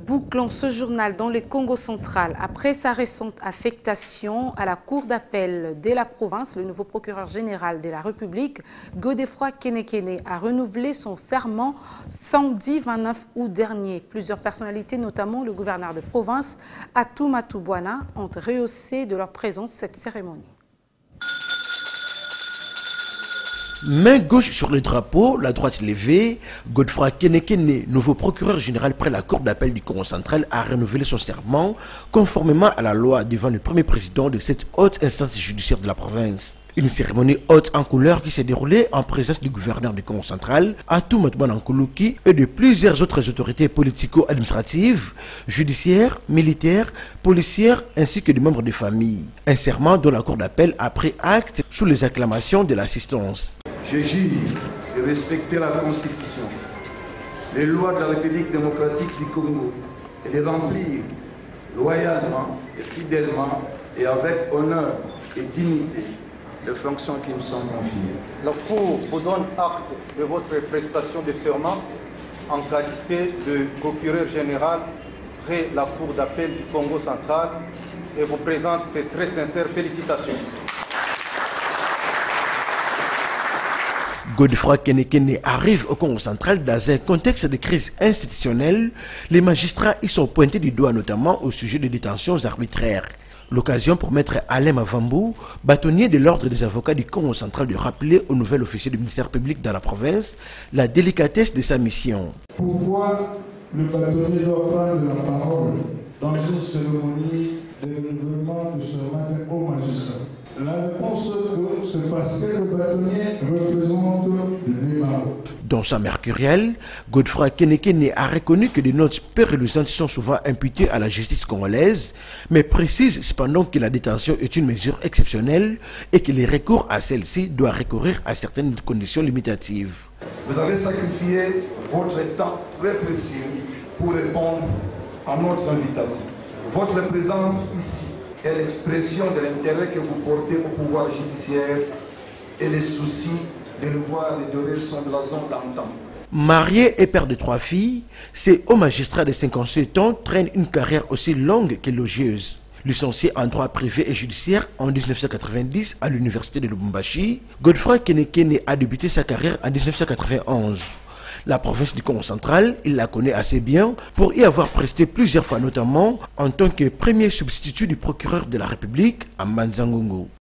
Bouclons ce journal dans le Congo central. Après sa récente affectation à la Cour d'appel de la province, le nouveau procureur général de la République, Godefroid Kenekene, a renouvelé son serment samedi 29 août dernier. Plusieurs personnalités, notamment le gouverneur de province, Atou Matoubouana, ont rehaussé de leur présence cette cérémonie. Main gauche sur le drapeau, la droite levée, Godefroid Kenekene, nouveau procureur général près la Cour d'appel du Congo central, a renouvelé son serment conformément à la loi devant le premier président de cette haute instance judiciaire de la province. Une cérémonie haute en couleur qui s'est déroulée en présence du gouverneur du Congo central, Atou Matoubouana et de plusieurs autres autorités politico-administratives, judiciaires, militaires, policières ainsi que des membres de famille. Un serment dont la Cour d'appel a pris acte sous les acclamations de l'assistance. Je jure de respecter la Constitution, les lois de la République démocratique du Congo et de remplir loyalement et fidèlement et avec honneur et dignité les fonctions qui me sont confiées. La Cour vous donne acte de votre prestation de serment en qualité de procureur général près la Cour d'appel du Congo central et vous présente ses très sincères félicitations. Godefroid Kenekene arrive au Congo central dans un contexte de crise institutionnelle. Les magistrats y sont pointés du doigt notamment au sujet de détentions arbitraires. L'occasion pour maître Alain Mavambou, bâtonnier de l'ordre des avocats du Congo central, de rappeler au nouvel officier du ministère public dans la province la délicatesse de sa mission. Pourquoi le bâtonnier doit prendre la parole dans une cérémonie de renouvellement de serment au magistrat? La réponse que c'est parce que le bâtonnier représente le débat. Dans sa mercurielle, Godefroid Kenekene a reconnu que des notes peu reluisantes sont souvent imputées à la justice congolaise, mais précise cependant que la détention est une mesure exceptionnelle et que les recours à celle-ci doivent recourir à certaines conditions limitatives. Vous avez sacrifié votre temps très précieux pour répondre à notre invitation. Votre présence ici est l'expression de l'intérêt que vous portez au pouvoir judiciaire et les soucis de le voir redorer son blason d'antan. Marié et père de 3 filles, ce haut magistrat de 57 ans traîne une carrière aussi longue qu'élogieuse. Licencié en droit privé et judiciaire en 1990 à l'université de Lubumbashi, Godefroid Kenekene a débuté sa carrière en 1991. La province du Congo central, il la connaît assez bien pour y avoir presté plusieurs fois, notamment en tant que premier substitut du procureur de la République à Manzangongo.